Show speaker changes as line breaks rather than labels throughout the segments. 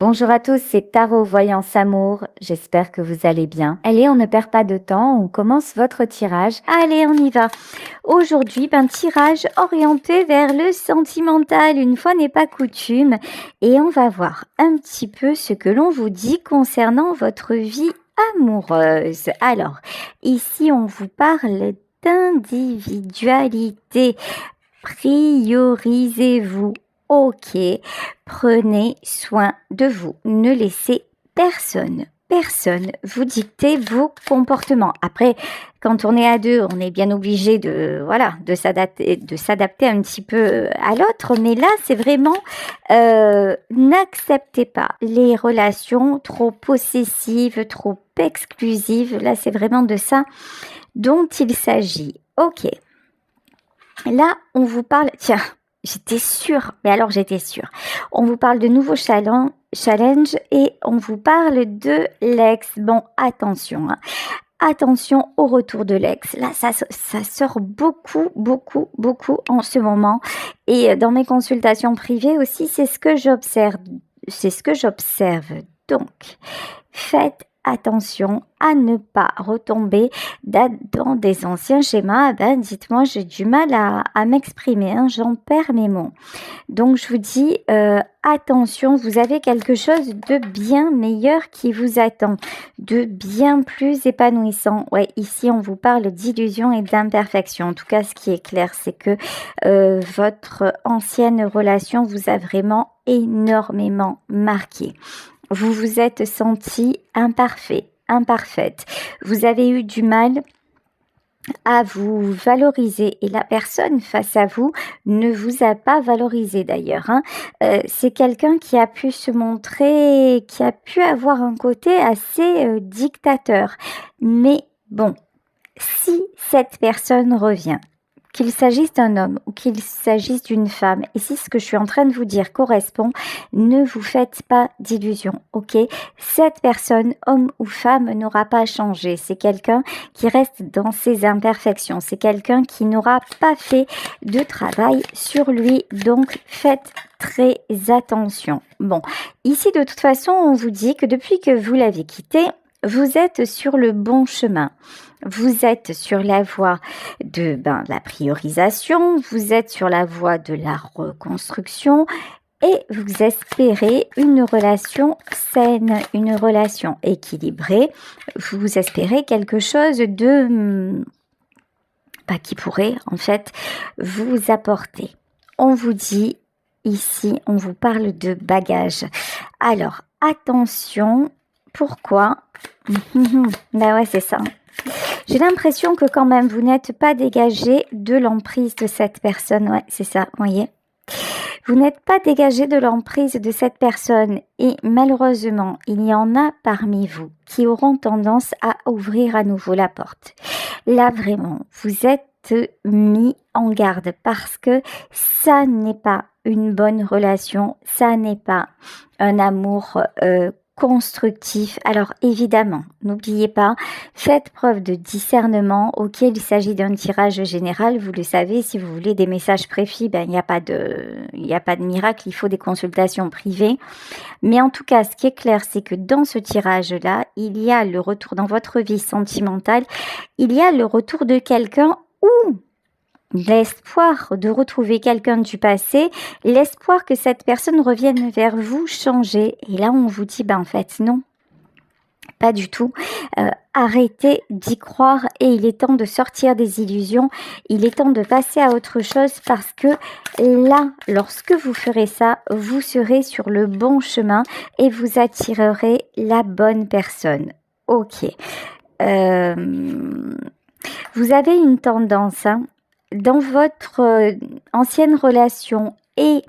Bonjour à tous, c'est Tarot Voyance Amour. J'espère que vous allez bien. Allez, on ne perd pas de temps, on commence votre tirage. Allez, on y va. Aujourd'hui, tirage orienté vers le sentimental, une fois n'est pas coutume. Et on va voir un petit peu ce que l'on vous dit concernant votre vie amoureuse. Alors, ici, on vous parle d'individualité. Priorisez-vous. Ok, prenez soin de vous. Ne laissez personne vous dicter vos comportements. Après, quand on est à deux, on est bien obligé de s'adapter un petit peu à l'autre. Mais là, c'est vraiment, n'acceptez pas les relations trop possessives, trop exclusives. Là, c'est vraiment de ça dont il s'agit. Ok. Là, on vous parle... Tiens, j'étais sûre. On vous parle de nouveaux challenges et on vous parle de l'ex. Bon, attention. Attention au retour de l'ex. Là, ça sort beaucoup en ce moment. Et dans mes consultations privées aussi, c'est ce que j'observe. Donc, faites attention à ne pas retomber dans des anciens schémas. Dites-moi, j'ai du mal à m'exprimer, j'en perds mes mots. Donc, je vous dis, attention, vous avez quelque chose de bien meilleur qui vous attend, de bien plus épanouissant. Ouais, ici, on vous parle d'illusion et d'imperfection. En tout cas, ce qui est clair, c'est que votre ancienne relation vous a vraiment énormément marqué. Vous vous êtes senti imparfaite. Vous avez eu du mal à vous valoriser et la personne face à vous ne vous a pas valorisé d'ailleurs. C'est quelqu'un qui a pu se montrer, qui a pu avoir un côté assez dictateur. Mais bon, si cette personne revient, qu'il s'agisse d'un homme ou qu'il s'agisse d'une femme, et si ce que je suis en train de vous dire correspond, ne vous faites pas d'illusions, ok? Cette personne, homme ou femme, n'aura pas changé. C'est quelqu'un qui reste dans ses imperfections. C'est quelqu'un qui n'aura pas fait de travail sur lui. Donc, faites très attention. Bon, ici, de toute façon, on vous dit que depuis que vous l'avez quitté, vous êtes sur le bon chemin. Vous êtes sur la voie de la priorisation, vous êtes sur la voie de la reconstruction et vous espérez une relation saine, une relation équilibrée. Vous espérez quelque chose de qui pourrait en fait vous apporter. On vous dit ici, on vous parle de bagages. Alors, attention, pourquoi? Ouais, c'est ça. J'ai l'impression que quand même, vous n'êtes pas dégagé de l'emprise de cette personne. Ouais, c'est ça, voyez. Vous n'êtes pas dégagé de l'emprise de cette personne et malheureusement, il y en a parmi vous qui auront tendance à ouvrir à nouveau la porte. Là, vraiment, vous êtes mis en garde parce que ça n'est pas une bonne relation, ça n'est pas un amour constructif. Alors évidemment, n'oubliez pas, faites preuve de discernement. Ok, il s'agit d'un tirage général, vous le savez. Si vous voulez des messages précis, il n'y a pas de miracle, il faut des consultations privées. Mais en tout cas, ce qui est clair, c'est que dans ce tirage-là, il y a le retour dans votre vie sentimentale, il y a le retour de quelqu'un ou l'espoir de retrouver quelqu'un du passé, l'espoir que cette personne revienne vers vous changer. Et là, on vous dit, en fait, non, pas du tout. Arrêtez d'y croire et il est temps de sortir des illusions. Il est temps de passer à autre chose parce que là, lorsque vous ferez ça, vous serez sur le bon chemin et vous attirerez la bonne personne. Ok. Vous avez une tendance, dans votre ancienne relation et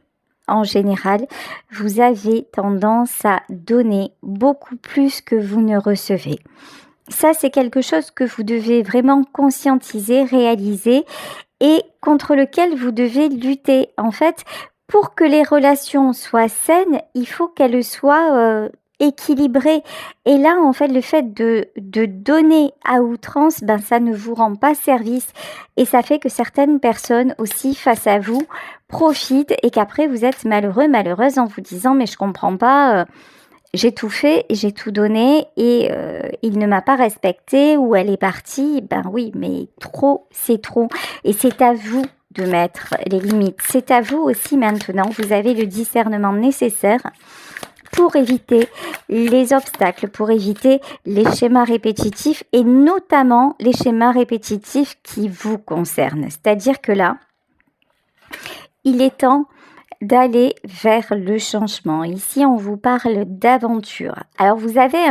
en général, vous avez tendance à donner beaucoup plus que vous ne recevez. Ça, c'est quelque chose que vous devez vraiment conscientiser, réaliser et contre lequel vous devez lutter. En fait, pour que les relations soient saines, il faut qu'elles soient équilibré. Et là, en fait, le fait de donner à outrance, ben, ça ne vous rend pas service. Et ça fait que certaines personnes aussi, face à vous, profitent et qu'après, vous êtes malheureux, malheureuse en vous disant, mais je comprends pas, j'ai tout fait, j'ai tout donné et il ne m'a pas respecté ou elle est partie. Ben oui, mais trop, c'est trop. Et c'est à vous de mettre les limites. C'est à vous aussi maintenant. Vous avez le discernement nécessaire pour éviter les obstacles, pour éviter les schémas répétitifs et notamment les schémas répétitifs qui vous concernent. C'est-à-dire que là, il est temps d'aller vers le changement. Ici, on vous parle d'aventure. Alors, vous avez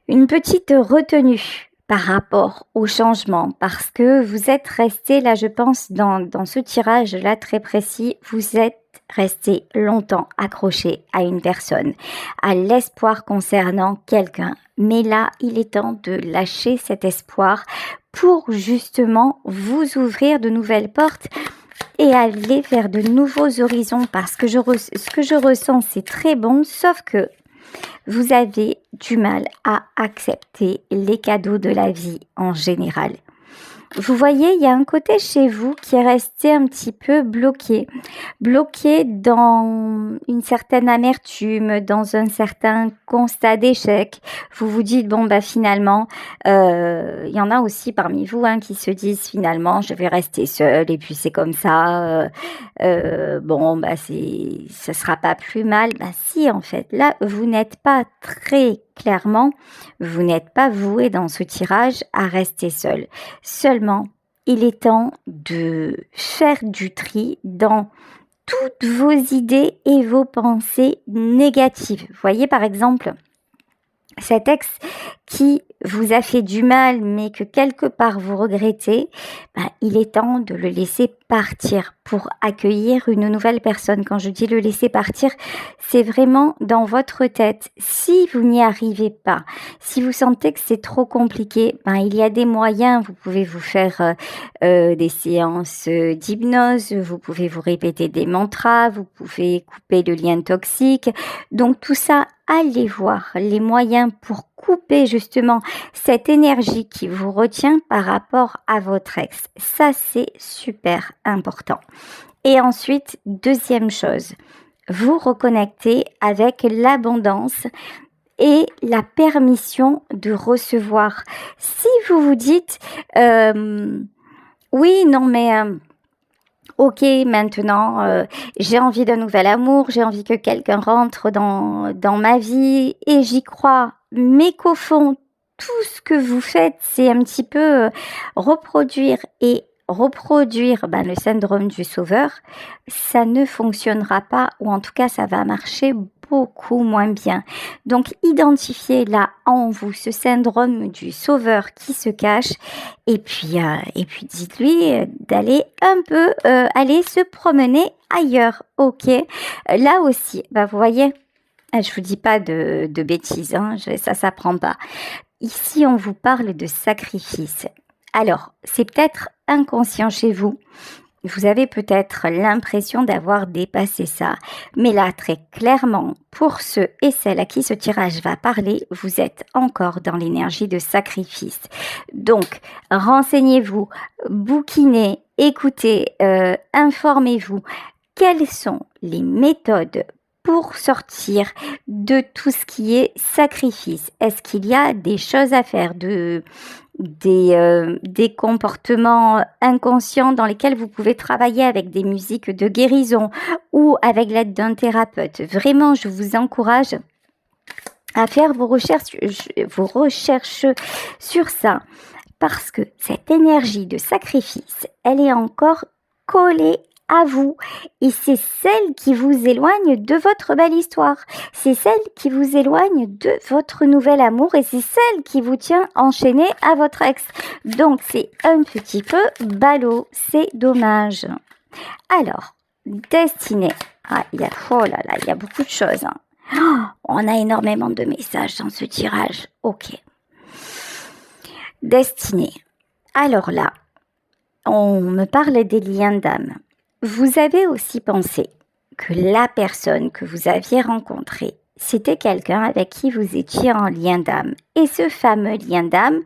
une petite retenue par rapport au changement parce que vous êtes resté, là, je pense, dans ce tirage-là très précis, vous êtes resté longtemps accroché à une personne, à l'espoir concernant quelqu'un. Mais là, il est temps de lâcher cet espoir pour justement vous ouvrir de nouvelles portes et aller vers de nouveaux horizons parce que ce que je ressens, c'est très bon, sauf que vous avez du mal à accepter les cadeaux de la vie en général. Vous voyez, il y a un côté chez vous qui est resté un petit peu bloqué dans une certaine amertume, dans un certain constat d'échec. Vous vous dites, bon, bah finalement, il y en a aussi parmi vous qui se disent, finalement, je vais rester seule et puis c'est comme ça. Bon, bah ça sera pas plus mal. Bah si, en fait, là, vous n'êtes pas très clairement, vous n'êtes pas voué dans ce tirage à rester seul. Seulement, il est temps de faire du tri dans toutes vos idées et vos pensées négatives. Vous voyez, par exemple, cet ex qui vous a fait du mal, mais que quelque part vous regrettez, il est temps de le laisser partir pour accueillir une nouvelle personne. Quand je dis le laisser partir, c'est vraiment dans votre tête. Si vous n'y arrivez pas, si vous sentez que c'est trop compliqué, il y a des moyens. Vous pouvez vous faire des séances d'hypnose, vous pouvez vous répéter des mantras, vous pouvez couper le lien toxique. Donc tout ça, allez voir les moyens pour couper justement cette énergie qui vous retient par rapport à votre ex. Ça, c'est super important. Et ensuite, deuxième chose, vous reconnectez avec l'abondance et la permission de recevoir. Si vous vous dites, oui, non, mais... ok, maintenant, j'ai envie d'un nouvel amour, j'ai envie que quelqu'un rentre dans ma vie et j'y crois, mais qu'au fond, tout ce que vous faites, c'est un petit peu reproduire le syndrome du sauveur, ça ne fonctionnera pas ou en tout cas, ça va marcher beaucoup moins bien. Donc, identifiez là en vous ce syndrome du sauveur qui se cache et puis dites-lui d'aller un peu aller se promener ailleurs. Ok, là aussi, vous voyez, je vous dis pas de bêtises, ça s'apprend pas. Ici, on vous parle de sacrifice. Alors, c'est peut-être inconscient chez vous. Vous avez peut-être l'impression d'avoir dépassé ça. Mais là, très clairement, pour ceux et celles à qui ce tirage va parler, vous êtes encore dans l'énergie de sacrifice. Donc, renseignez-vous, bouquinez, écoutez, informez-vous. Quelles sont les méthodes pour sortir de tout ce qui est sacrifice? Est-ce qu'il y a des choses à faire, des comportements inconscients dans lesquels vous pouvez travailler avec des musiques de guérison ou avec l'aide d'un thérapeute? Vraiment, je vous encourage à faire vos recherches sur ça parce que cette énergie de sacrifice, elle est encore collée à vous et c'est celle qui vous éloigne de votre belle histoire, c'est celle qui vous éloigne de votre nouvel amour et c'est celle qui vous tient enchaîné à votre ex. Donc c'est un petit peu ballot, c'est dommage. Alors, destinée, il y a beaucoup de choses. On a énormément de messages dans ce tirage. Ok. Destinée. Alors là, on me parle des liens d'âme. Vous avez aussi pensé que la personne que vous aviez rencontrée, c'était quelqu'un avec qui vous étiez en lien d'âme. Et ce fameux lien d'âme,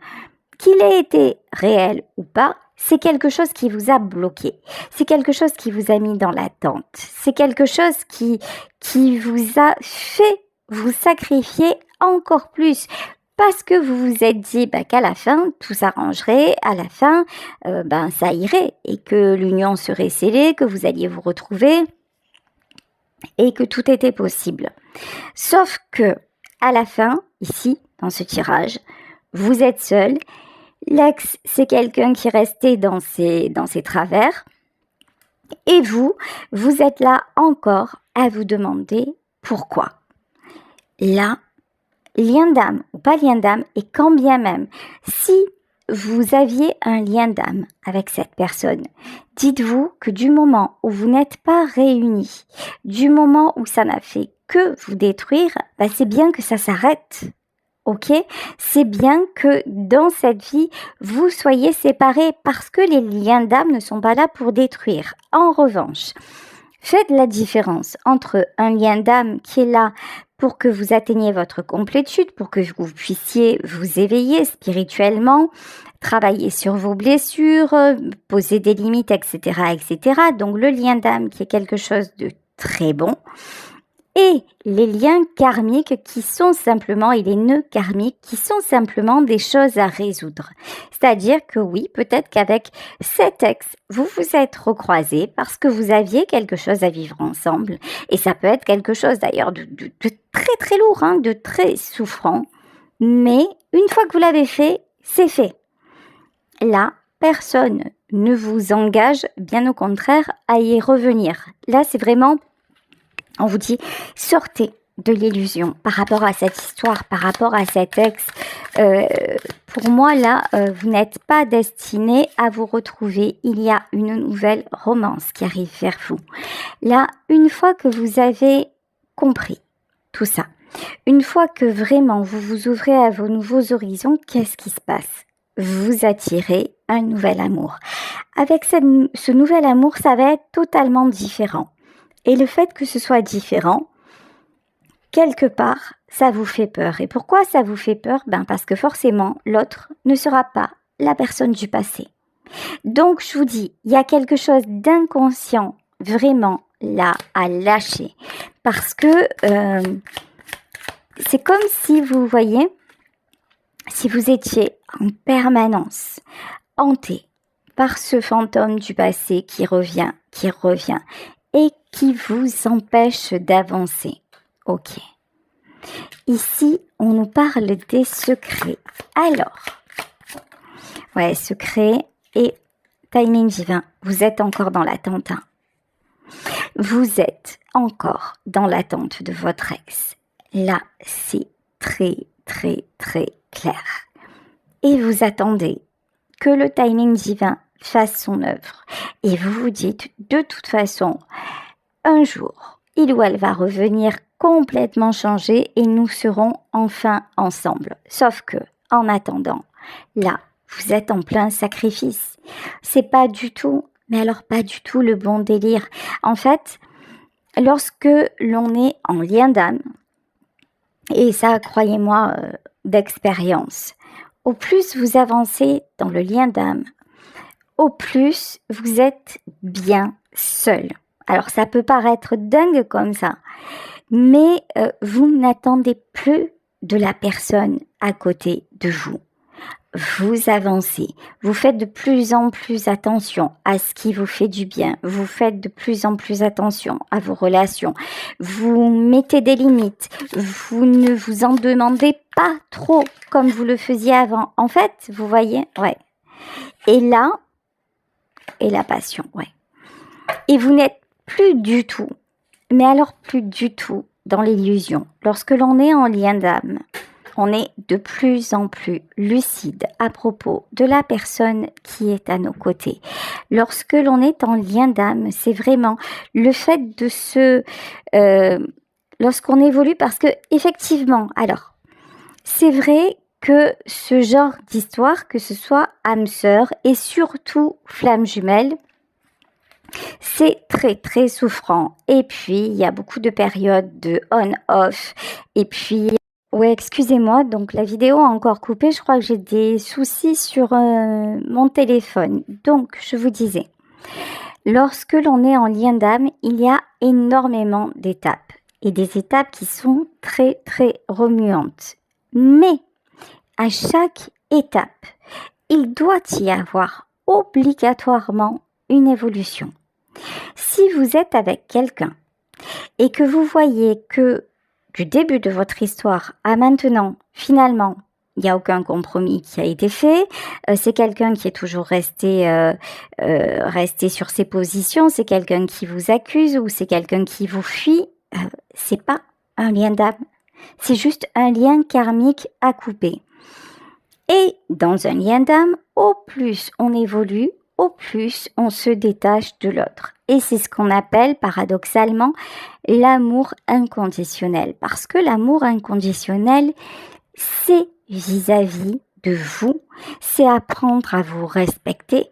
qu'il ait été réel ou pas, c'est quelque chose qui vous a bloqué. C'est quelque chose qui vous a mis dans l'attente. C'est quelque chose qui vous a fait vous sacrifier encore plus. Parce que vous vous êtes dit qu'à la fin, tout s'arrangerait, à la fin, ça irait. Et que l'union serait scellée, que vous alliez vous retrouver et que tout était possible. Sauf que, à la fin, ici, dans ce tirage, vous êtes seul. L'ex, c'est quelqu'un qui est resté dans ses travers. Et vous êtes là encore à vous demander pourquoi. Là, lien d'âme ou pas lien d'âme, et quand bien même, si vous aviez un lien d'âme avec cette personne, dites-vous que du moment où vous n'êtes pas réunis, du moment où ça n'a fait que vous détruire, c'est bien que ça s'arrête. Ok, c'est bien que dans cette vie, vous soyez séparés parce que les liens d'âme ne sont pas là pour détruire. En revanche, faites la différence entre un lien d'âme qui est là pour que vous atteigniez votre complétude, pour que vous puissiez vous éveiller spirituellement, travailler sur vos blessures, poser des limites, etc., etc. Donc le lien d'âme qui est quelque chose de très bon. Et les liens karmiques qui sont simplement, et les nœuds karmiques qui sont simplement des choses à résoudre. C'est-à-dire que oui, peut-être qu'avec cet ex, vous vous êtes recroisés parce que vous aviez quelque chose à vivre ensemble. Et ça peut être quelque chose d'ailleurs de très très lourd, de très souffrant. Mais une fois que vous l'avez fait, c'est fait. Là, personne ne vous engage, bien au contraire, à y revenir. Là, c'est vraiment... On vous dit, sortez de l'illusion par rapport à cette histoire, par rapport à cet ex. Pour moi, là, vous n'êtes pas destiné à vous retrouver. Il y a une nouvelle romance qui arrive vers vous. Là, une fois que vous avez compris tout ça, une fois que vraiment vous vous ouvrez à vos nouveaux horizons, qu'est-ce qui se passe ? Vous attirez un nouvel amour. Avec ce nouvel amour, ça va être totalement différent. Et le fait que ce soit différent, quelque part, ça vous fait peur. Et pourquoi ça vous fait peur ? Parce que forcément, l'autre ne sera pas la personne du passé. Donc, je vous dis, il y a quelque chose d'inconscient vraiment là à lâcher. Parce que c'est comme si vous voyez, si vous étiez en permanence hanté par ce fantôme du passé qui revient, et qui vous empêche d'avancer. Ok. Ici, on nous parle des secrets. Alors, secrets et timing divin. Vous êtes encore dans l'attente. Vous êtes encore dans l'attente de votre ex. Là, c'est très, très, très clair. Et vous attendez que le timing divin fasse son œuvre. Et vous vous dites, de toute façon, un jour, il ou elle va revenir complètement changé et nous serons enfin ensemble. Sauf que, en attendant, là, vous êtes en plein sacrifice. C'est pas du tout, mais alors pas du tout le bon délire. En fait, lorsque l'on est en lien d'âme, et ça, croyez-moi, d'expérience, au plus vous avancez dans le lien d'âme, au plus vous êtes bien seul. Alors ça peut paraître dingue comme ça, mais vous n'attendez plus de la personne à côté de vous. Vous avancez, vous faites de plus en plus attention à ce qui vous fait du bien, vous faites de plus en plus attention à vos relations, vous mettez des limites, vous ne vous en demandez pas trop comme vous le faisiez avant. En fait, vous voyez, Et là, et la passion, Et vous n'êtes plus du tout, mais alors plus du tout dans l'illusion. Lorsque l'on est en lien d'âme, on est de plus en plus lucide à propos de la personne qui est à nos côtés. Lorsque l'on est en lien d'âme, c'est vraiment le fait de lorsqu'on évolue, parce que effectivement, alors, c'est vrai que ce genre d'histoire, que ce soit âme sœur et surtout flamme jumelle, C'est très très souffrant. Et puis, il y a beaucoup de périodes de on-off. Et puis, ouais, excusez-moi, donc la vidéo a encore coupé. Je crois que j'ai des soucis sur mon téléphone. Donc, je vous disais, lorsque l'on est en lien d'âme, il y a énormément d'étapes. Et des étapes qui sont très très remuantes. Mais, à chaque étape, il doit y avoir obligatoirement une évolution. Si vous êtes avec quelqu'un et que vous voyez que du début de votre histoire à maintenant, finalement, il n'y a aucun compromis qui a été fait, c'est quelqu'un qui est toujours resté sur ses positions, c'est quelqu'un qui vous accuse ou c'est quelqu'un qui vous fuit, c'est pas un lien d'âme, c'est juste un lien karmique à couper. Et dans un lien d'âme, au plus on évolue, au plus on se détache de l'autre. Et c'est ce qu'on appelle paradoxalement l'amour inconditionnel. Parce que l'amour inconditionnel, c'est vis-à-vis de vous, c'est apprendre à vous respecter,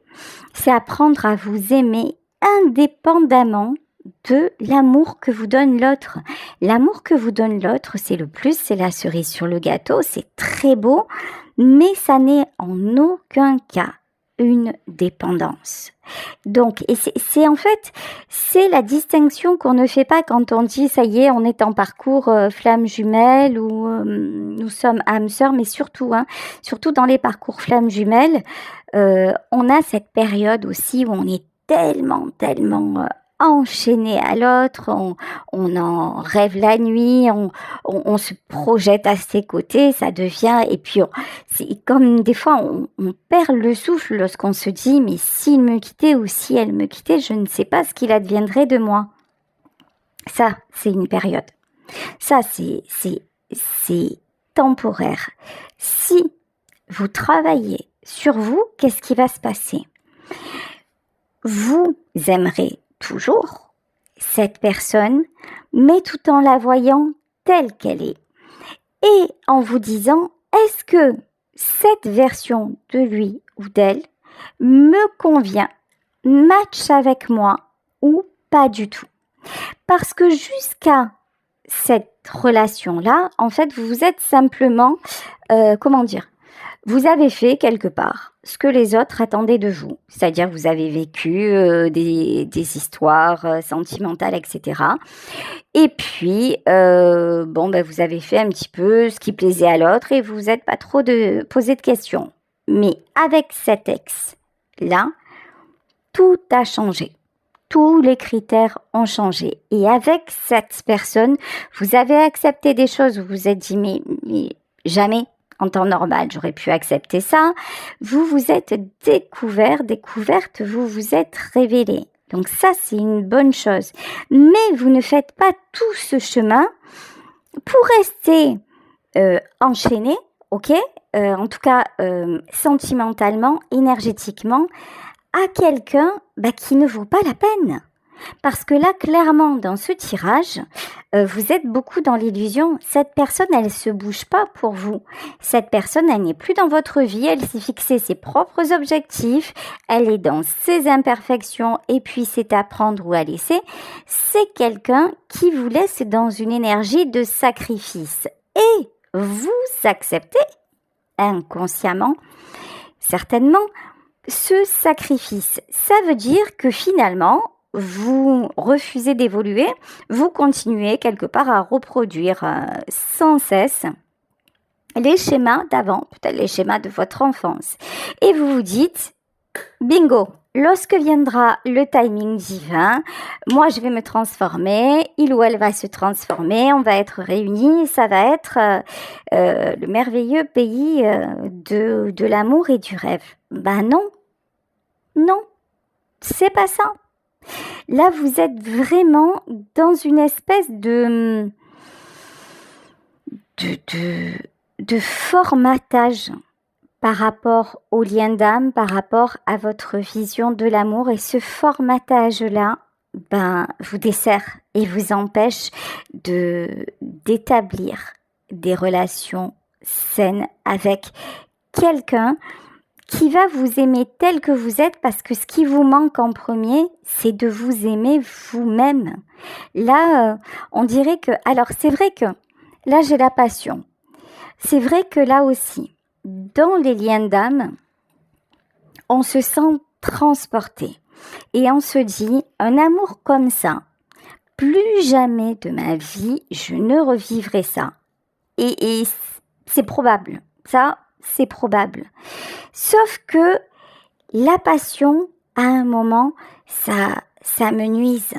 c'est apprendre à vous aimer indépendamment de l'amour que vous donne l'autre. L'amour que vous donne l'autre, c'est le plus, c'est la cerise sur le gâteau, c'est très beau, mais ça n'est en aucun cas une dépendance. Donc, et c'est en fait, c'est la distinction qu'on ne fait pas quand on dit ça y est, on est en parcours flamme jumelle ou nous sommes âmes sœurs, mais surtout, surtout dans les parcours flamme jumelle, on a cette période aussi où on est tellement enchaîné à l'autre, on en rêve la nuit, on se projette à ses côtés, ça devient, et puis c'est comme des fois on perd le souffle lorsqu'on se dit mais s'il me quittait ou si elle me quittait, je ne sais pas ce qu'il adviendrait de moi. Ça, c'est une période. Ça, c'est temporaire. Si vous travaillez sur vous, qu'est-ce qui va se passer? Vous aimerez toujours cette personne, mais tout en la voyant telle qu'elle est. Et en vous disant, est-ce que cette version de lui ou d'elle me convient, match avec moi ou pas du tout? Parce que jusqu'à cette relation-là, en fait, vous vous êtes simplement, vous avez fait quelque part ce que les autres attendaient de vous, c'est-à-dire vous avez vécu des histoires sentimentales, etc. Et puis, vous avez fait un petit peu ce qui plaisait à l'autre et vous vous êtes pas trop posé de questions. Mais avec cet ex-là, tout a changé. Tous les critères ont changé. Et avec cette personne, vous avez accepté des choses, vous vous êtes dit, mais jamais en temps normal, j'aurais pu accepter ça. Vous vous êtes découverte, vous vous êtes révélée. Donc ça, c'est une bonne chose. Mais vous ne faites pas tout ce chemin pour rester enchaîné, ok, en tout cas sentimentalement, énergétiquement, à quelqu'un qui ne vaut pas la peine. Parce que là, clairement, dans ce tirage, vous êtes beaucoup dans l'illusion. Cette personne, elle se bouge pas pour vous. Cette personne, elle n'est plus dans votre vie. Elle s'est fixé ses propres objectifs. Elle est dans ses imperfections et puis c'est à prendre ou à laisser. C'est quelqu'un qui vous laisse dans une énergie de sacrifice. Et vous acceptez, inconsciemment, certainement, ce sacrifice. Ça veut dire que finalement, vous refusez d'évoluer, vous continuez quelque part à reproduire sans cesse les schémas d'avant, peut-être les schémas de votre enfance. Et vous vous dites, bingo, lorsque viendra le timing divin, moi je vais me transformer, il ou elle va se transformer, on va être réunis, ça va être le merveilleux pays de l'amour et du rêve. Ben non, c'est pas ça. Là, vous êtes vraiment dans une espèce de formatage par rapport au lien d'âme, par rapport à votre vision de l'amour. Et ce formatage-là, vous dessert et vous empêche d'établir des relations saines avec quelqu'un qui va vous aimer tel que vous êtes, parce que ce qui vous manque en premier, c'est de vous aimer vous-même. Là, on dirait que... Alors, c'est vrai que là, j'ai la passion. C'est vrai que là aussi, dans les liens d'âme, on se sent transporté. Et on se dit, un amour comme ça, plus jamais de ma vie, je ne revivrai ça. Et c'est probable. Ça, c'est probable. Sauf que la passion, à un moment, ça me nuise.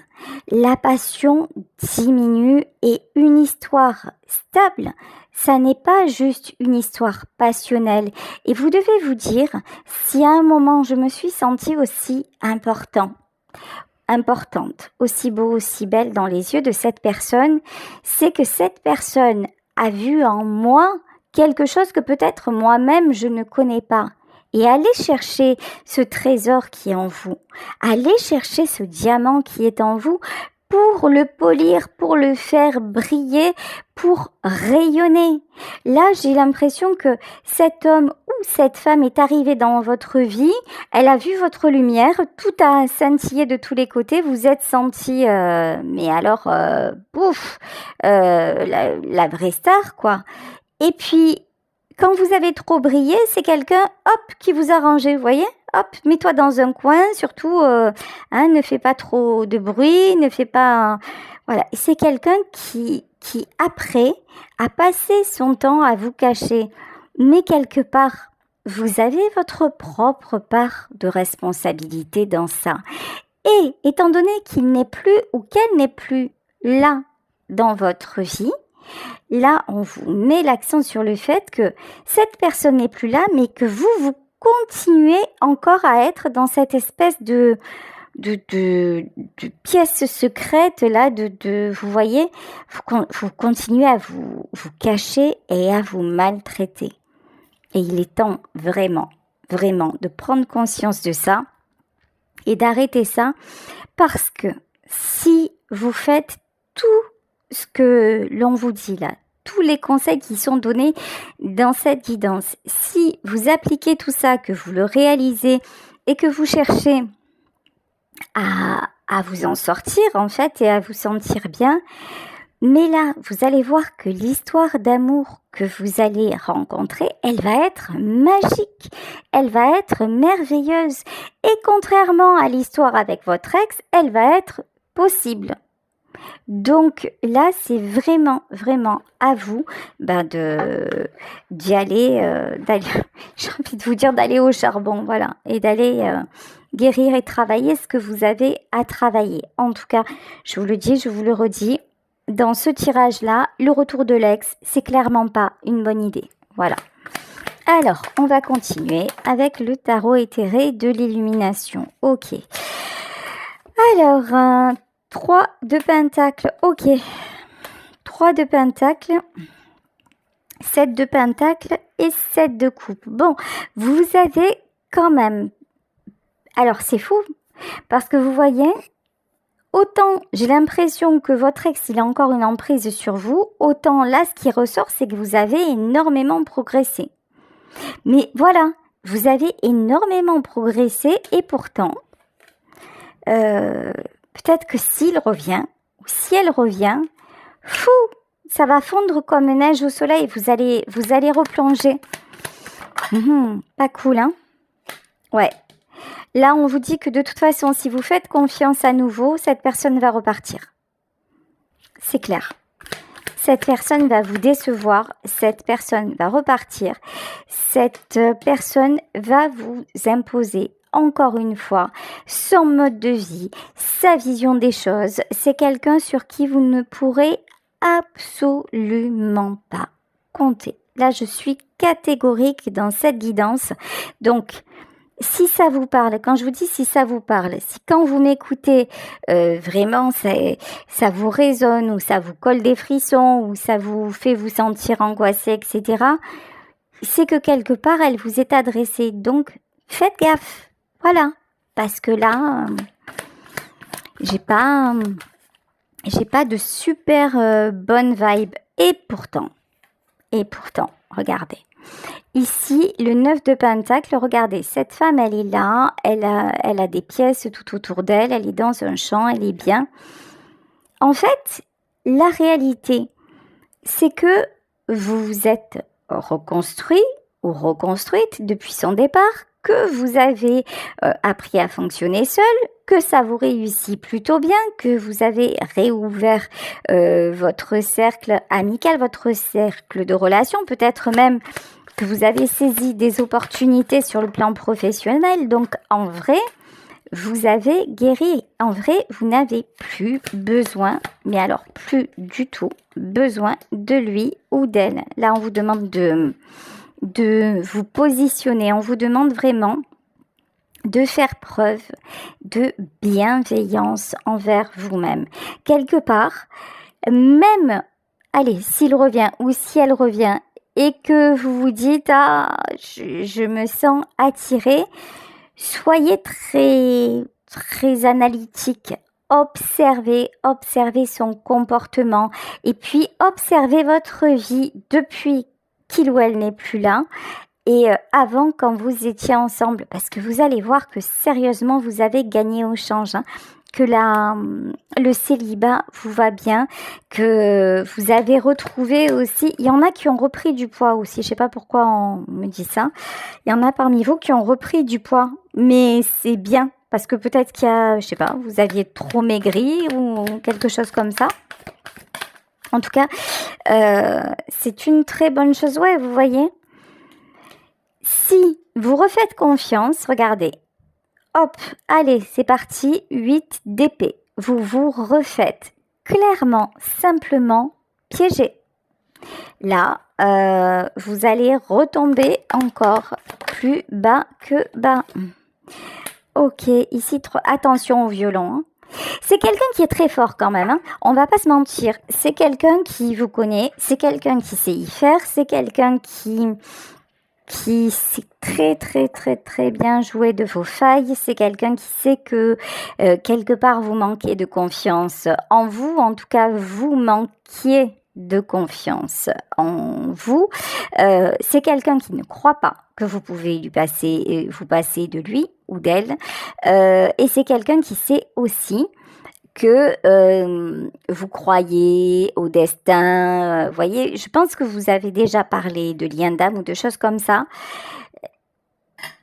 La passion diminue et une histoire stable, ça n'est pas juste une histoire passionnelle. Et vous devez vous dire, si à un moment je me suis sentie aussi importante, aussi beau, aussi belle dans les yeux de cette personne, c'est que cette personne a vu en moi quelque chose que peut-être moi-même je ne connais pas. Et allez chercher ce trésor qui est en vous. Allez chercher ce diamant qui est en vous pour le polir, pour le faire briller, pour rayonner. Là, j'ai l'impression que cet homme ou cette femme est arrivé dans votre vie, elle a vu votre lumière, tout a scintillé de tous les côtés, vous êtes senti, mais alors, la vraie star, quoi. Et puis, quand vous avez trop brillé, c'est quelqu'un, hop, qui vous a rangé, vous voyez? Hop, mets-toi dans un coin, surtout, ne fais pas trop de bruit, ne fais pas... Voilà, c'est quelqu'un qui, après, a passé son temps à vous cacher. Mais quelque part, vous avez votre propre part de responsabilité dans ça. Et étant donné qu'il n'est plus ou qu'elle n'est plus là dans votre vie, là, on vous met l'accent sur le fait que cette personne n'est plus là, mais que vous continuez encore à être dans cette espèce de pièce secrète là, vous voyez, vous continuez à vous cacher et à vous maltraiter. Et il est temps vraiment, vraiment de prendre conscience de ça et d'arrêter ça, parce que si vous faites tout ce que l'on vous dit là, tous les conseils qui sont donnés dans cette guidance, si vous appliquez tout ça, que vous le réalisez et que vous cherchez à vous en sortir en fait et à vous sentir bien, mais là, vous allez voir que l'histoire d'amour que vous allez rencontrer, elle va être magique, elle va être merveilleuse. Et contrairement à l'histoire avec votre ex, elle va être possible. Donc là, c'est vraiment, vraiment à vous d'y aller, j'ai envie de vous dire d'aller au charbon, voilà, et d'aller guérir et travailler ce que vous avez à travailler. En tout cas, je vous le dis, je vous le redis, dans ce tirage-là, le retour de l'ex, c'est clairement pas une bonne idée. Voilà. Alors, on va continuer avec le tarot éthéré de l'illumination. Ok. Alors, 3 de pentacles. Ok. 3 de pentacles. 7 de pentacles et 7 de coupe. Bon, vous avez quand même... Alors, c'est fou, parce que vous voyez... Autant j'ai l'impression que votre ex il a encore une emprise sur vous, autant là ce qui ressort c'est que vous avez énormément progressé. Mais voilà, vous avez énormément progressé et pourtant, peut-être que s'il revient, ou si elle revient, ça va fondre comme neige au soleil, vous allez replonger. Pas cool, hein? Ouais. Là, on vous dit que de toute façon, si vous faites confiance à nouveau, cette personne va repartir. C'est clair. Cette personne va vous décevoir, cette personne va repartir, cette personne va vous imposer, encore une fois, son mode de vie, sa vision des choses. C'est quelqu'un sur qui vous ne pourrez absolument pas compter. Là, je suis catégorique dans cette guidance. Donc, si ça vous parle, quand je vous dis si ça vous parle, si quand vous m'écoutez, vraiment ça vous résonne ou ça vous colle des frissons ou ça vous fait vous sentir angoissé, etc., c'est que quelque part, elle vous est adressée. Donc, faites gaffe. Voilà. Parce que là, j'ai pas de super bonne vibe. Et pourtant, regardez. Ici, le 9 de Pentacle, regardez, cette femme, elle est là, elle a des pièces tout autour d'elle, elle est dans un champ, elle est bien. En fait, la réalité, c'est que vous vous êtes reconstruit ou reconstruite depuis son départ, que vous avez appris à fonctionner seul, que ça vous réussit plutôt bien, que vous avez réouvert votre cercle amical, votre cercle de relations, peut-être même que vous avez saisi des opportunités sur le plan professionnel. Donc en vrai, vous avez guéri. En vrai, vous n'avez plus besoin, mais alors plus du tout, besoin de lui ou d'elle. Là, on vous demande de vous positionner. On vous demande vraiment de faire preuve de bienveillance envers vous-même. Quelque part, même, allez, s'il revient ou si elle revient et que vous vous dites, ah, je me sens attirée, soyez très analytique. Observez son comportement et puis observez votre vie depuis qu'il ou elle n'est plus là et avant quand vous étiez ensemble, parce que vous allez voir que sérieusement vous avez gagné au change, hein, que le célibat vous va bien, que vous avez retrouvé aussi, il y en a qui ont repris du poids aussi, je sais pas pourquoi on me dit ça, il y en a parmi vous qui ont repris du poids, mais c'est bien, parce que peut-être qu'il y a, je sais pas, vous aviez trop maigri ou quelque chose comme ça. En tout cas, c'est une très bonne chose, ouais, vous voyez. Si vous refaites confiance, regardez, hop, allez, c'est parti, 8 d'épée. Vous vous refaites clairement, simplement piégé. Là, vous allez retomber encore plus bas que bas. Ok, ici, attention au violon. Hein. C'est quelqu'un qui est très fort quand même, hein. On va pas se mentir. C'est quelqu'un qui vous connaît, c'est quelqu'un qui sait y faire, c'est quelqu'un qui sait très bien jouer de vos failles. C'est quelqu'un qui sait que quelque part vous manquez de confiance en vous. En tout cas, vous manquiez de confiance en vous. C'est quelqu'un qui ne croit pas que vous pouvez vous passer de lui ou d'elle. Et c'est quelqu'un qui sait aussi que vous croyez au destin. Voyez, je pense que vous avez déjà parlé de lien d'âme ou de choses comme ça.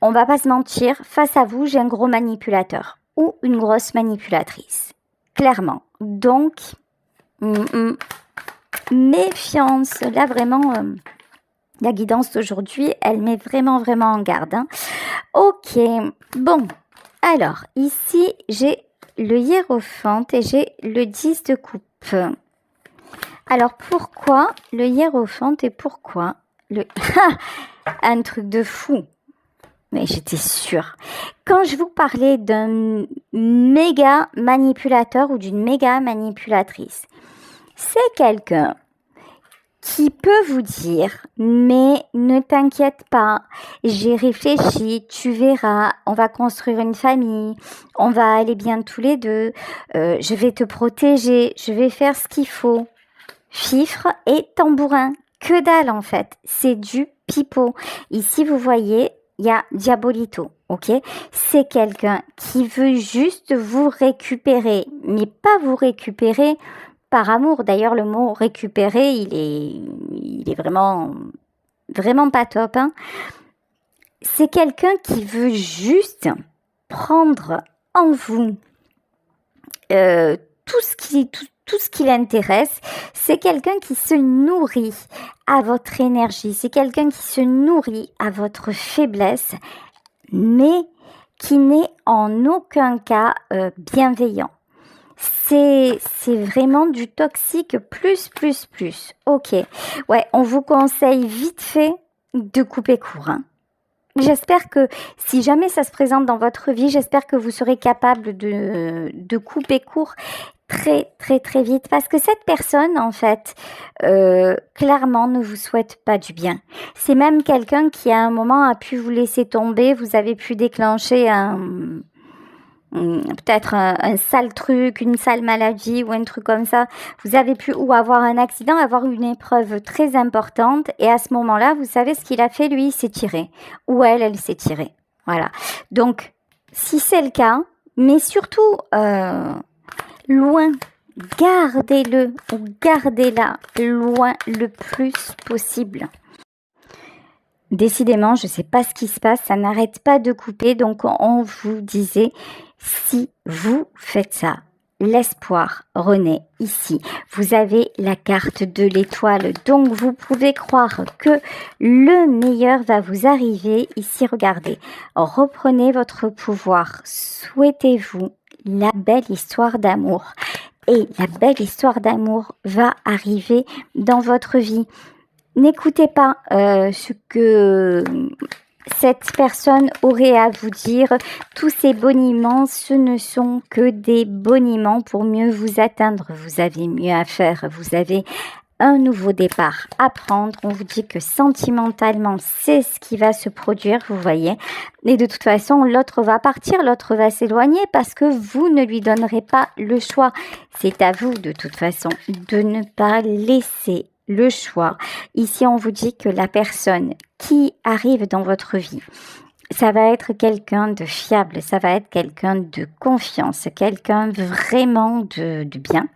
On va pas se mentir, face à vous, j'ai un gros manipulateur ou une grosse manipulatrice. Clairement. Donc, méfiance. Là, vraiment, la guidance d'aujourd'hui, elle met vraiment en garde. Hein. Ok. Bon. Alors, ici, j'ai le hiérophant et j'ai le 10 de coupe. Alors, pourquoi le hiérophant et pourquoi le... Un truc de fou. Mais j'étais sûre. Quand je vous parlais d'un méga manipulateur ou d'une méga manipulatrice, c'est quelqu'un qui peut vous dire, mais ne t'inquiète pas, j'ai réfléchi, tu verras, on va construire une famille, on va aller bien tous les deux, je vais te protéger, je vais faire ce qu'il faut. Fifre et tambourin, que dalle en fait, c'est du pipeau. Ici vous voyez, il y a Diabolito, ok? C'est quelqu'un qui veut juste vous récupérer, mais pas vous récupérer par amour. D'ailleurs, le mot récupérer, il est vraiment pas top. Hein. C'est quelqu'un qui veut juste prendre en vous tout ce qui l'intéresse. C'est quelqu'un qui se nourrit à votre énergie. C'est quelqu'un qui se nourrit à votre faiblesse, mais qui n'est en aucun cas bienveillant. C'est vraiment du toxique plus. Ok. Ouais, on vous conseille vite fait de couper court. Hein. J'espère que si jamais ça se présente dans votre vie, j'espère que vous serez capable de couper court très vite. Parce que cette personne, en fait, clairement ne vous souhaite pas du bien. C'est même quelqu'un qui à un moment a pu vous laisser tomber, vous avez pu déclencher peut-être un sale truc, une sale maladie ou un truc comme ça. Vous avez pu ou avoir un accident, avoir une épreuve très importante et à ce moment-là, vous savez ce qu'il a fait, lui, il s'est tiré. Ou elle s'est tirée. Voilà. Donc, si c'est le cas, mais surtout, loin, gardez-le ou gardez-la loin le plus possible. Décidément, je ne sais pas ce qui se passe, ça n'arrête pas de couper, donc on vous disait, si vous faites ça, l'espoir renaît ici. Vous avez la carte de l'étoile, donc vous pouvez croire que le meilleur va vous arriver. Ici, regardez, reprenez votre pouvoir, souhaitez-vous la belle histoire d'amour. Et la belle histoire d'amour va arriver dans votre vie. N'écoutez pas ce que cette personne aurait à vous dire. Tous ces boniments, ce ne sont que des boniments pour mieux vous atteindre. Vous avez mieux à faire, vous avez un nouveau départ à prendre. On vous dit que sentimentalement, c'est ce qui va se produire, vous voyez. Et de toute façon, l'autre va partir, l'autre va s'éloigner parce que vous ne lui donnerez pas le choix. C'est à vous, de toute façon, de ne pas laisser le choix. Ici, on vous dit que la personne qui arrive dans votre vie, ça va être quelqu'un de fiable, ça va être quelqu'un de confiance, quelqu'un vraiment de bien.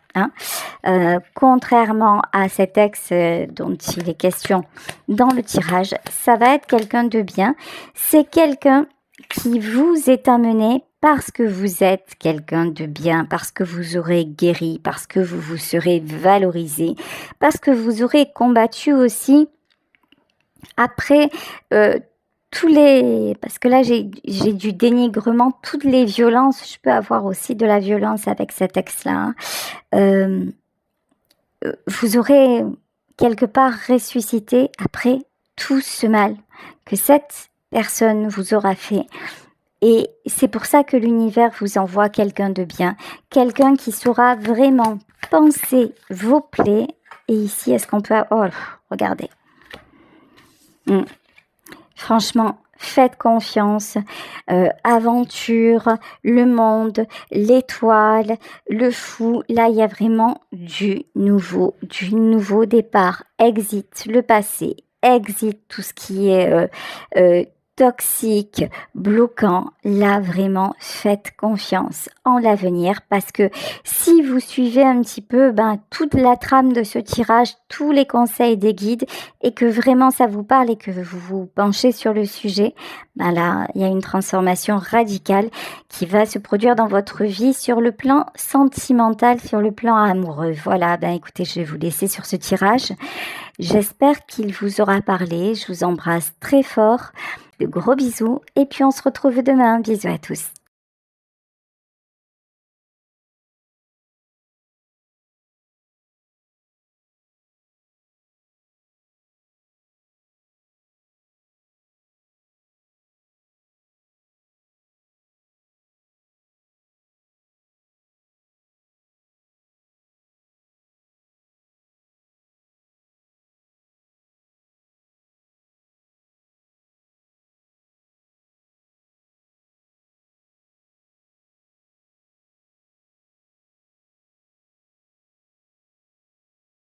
Contrairement à cet ex dont il est question dans le tirage, ça va être quelqu'un de bien. C'est quelqu'un qui vous est amené parce que vous êtes quelqu'un de bien, parce que vous aurez guéri, parce que vous vous serez valorisé, parce que vous aurez combattu aussi après parce que là j'ai du dénigrement, toutes les violences. Je peux avoir aussi de la violence avec cet ex-là. Vous aurez quelque part ressuscité après tout ce mal que cette personne vous aura fait. Et c'est pour ça que l'univers vous envoie quelqu'un de bien, quelqu'un qui saura vraiment penser vos plaies. Et ici, est-ce qu'on peut... Oh, regardez. Franchement, faites confiance. Aventure, le monde, l'étoile, le fou. Là, il y a vraiment du nouveau départ. Exit le passé, exit tout ce qui est toxique, bloquant. Là, vraiment, faites confiance en l'avenir parce que si vous suivez un petit peu toute la trame de ce tirage, tous les conseils des guides et que vraiment ça vous parle et que vous vous penchez sur le sujet, là, il y a une transformation radicale qui va se produire dans votre vie sur le plan sentimental, sur le plan amoureux. Voilà, écoutez, je vais vous laisser sur ce tirage. J'espère qu'il vous aura parlé. Je vous embrasse très fort. De gros bisous et puis on se retrouve demain. Bisous à tous.